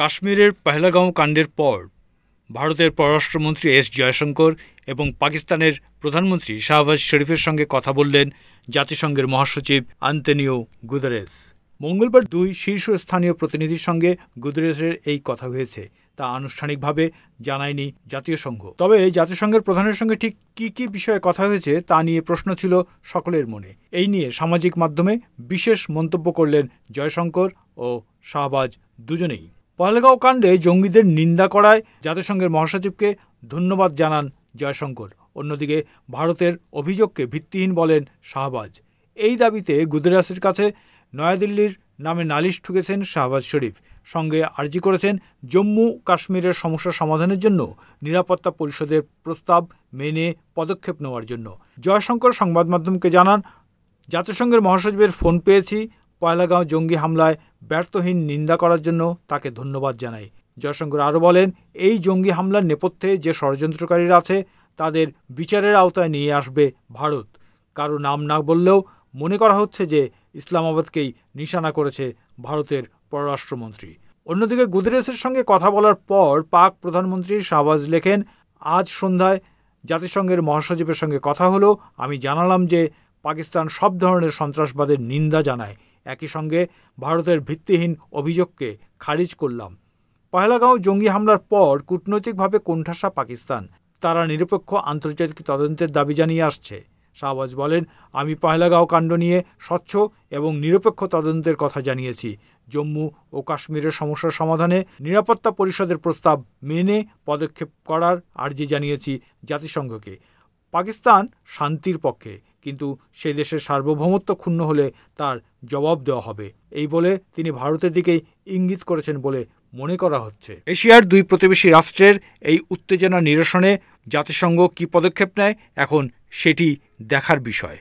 কাশ্মীরের পহেলগাঁও কাণ্ডের পর ভারতের পররাষ্ট্রমন্ত্রী এস জয়শঙ্কর এবং পাকিস্তানের প্রধানমন্ত্রী শাহবাজ শরীফের সঙ্গে কথা বললেন জাতিসংঘের মহাসচিব আন্তোনিও গুতেরেস। মঙ্গলবার দুই শীর্ষস্থানীয় প্রতিনিধির সঙ্গে গুতেরেসের এই কথা হয়েছে, তা আনুষ্ঠানিকভাবে জানায়নি জাতিসংঘ। তবে জাতিসংঘের প্রধানের সঙ্গে ঠিক কী কী বিষয়ে কথা হয়েছে তা নিয়ে প্রশ্ন ছিল সকলের মনে। এই নিয়ে সামাজিক মাধ্যমে বিশেষ মন্তব্য করলেন জয়শঙ্কর ও শাহবাজ দুজনেই। পহেলগাঁও কাণ্ডে জঙ্গিদের নিন্দা করায় জাতিসংঘের মহাসচিবকে ধন্যবাদ জানান জয়শঙ্কর। অন্যদিকে ভারতের অভিযোগকে ভিত্তিহীন বলেন শাহবাজ। এই দাবিতে গুতেরেসের কাছে নয়াদিল্লির নামে নালিশ ঠুকেছেন শাহবাজ শরীফ। সঙ্গে আর্জি করেছেন জম্মু কাশ্মীরের সমস্যা সমাধানের জন্য নিরাপত্তা পরিষদের প্রস্তাব মেনে পদক্ষেপ নেওয়ার জন্য। জয়শঙ্কর সংবাদ মাধ্যমকে জানান, জাতিসংঘের মহাসচিবের ফোন পেয়েছি। পহেলগাঁও জঙ্গি হামলায় ব্যর্থহীন নিন্দা করার জন্য তাকে ধন্যবাদ জানাই। জয়শঙ্কর আরও বলেন, এই জঙ্গি হামলার নেপথ্যে যে ষড়যন্ত্রকারীরা আছে তাদের বিচারের আওতায় নিয়ে আসবে ভারত। কারো নাম না বললেও মনে করা হচ্ছে যে ইসলামাবাদকেই নিশানা করেছে ভারতের পররাষ্ট্রমন্ত্রী। অন্যদিকে গুতেরেসের সঙ্গে কথা বলার পর পাক প্রধানমন্ত্রী শাহবাজ লেখেন, আজ সন্ধ্যায় জাতিসংঘের মহাসচিবের সঙ্গে কথা হলো। আমি জানালাম যে পাকিস্তান সব ধরনের সন্ত্রাসবাদের নিন্দা জানায়। একই সঙ্গে ভারতের ভিত্তিহীন অভিযোগকে খারিজ করলাম। পহেলগাঁও জঙ্গি হামলার পর কূটনৈতিকভাবে কোণঠাসা পাকিস্তান। তারা নিরপেক্ষ আন্তর্জাতিক তদন্তের দাবি জানিয়ে আসছে। শাহবাজ বলেন, আমি পহেলগাঁও কাণ্ড নিয়ে স্বচ্ছ এবং নিরপেক্ষ তদন্তের কথা জানিয়েছি। জম্মু ও কাশ্মীরের সমস্যার সমাধানে নিরাপত্তা পরিষদের প্রস্তাব মেনে পদক্ষেপ করার আর্জি জানিয়েছি জাতিসংঘকে। পাকিস্তান শান্তির পক্ষে, কিন্তু সে দেশের সার্বভৌমত্ব ক্ষুণ্ণ হলে তার জবাব দেওয়া হবে। এই বলে তিনি ভারতের দিকেই ইঙ্গিত করেছেন বলে মনে করা হচ্ছে। এশিয়ার দুই প্রতিবেশী রাষ্ট্রের এই উত্তেজনা নিরসনে জাতিসংঘ কী পদক্ষেপ নেয় এখন সেটি দেখার বিষয়।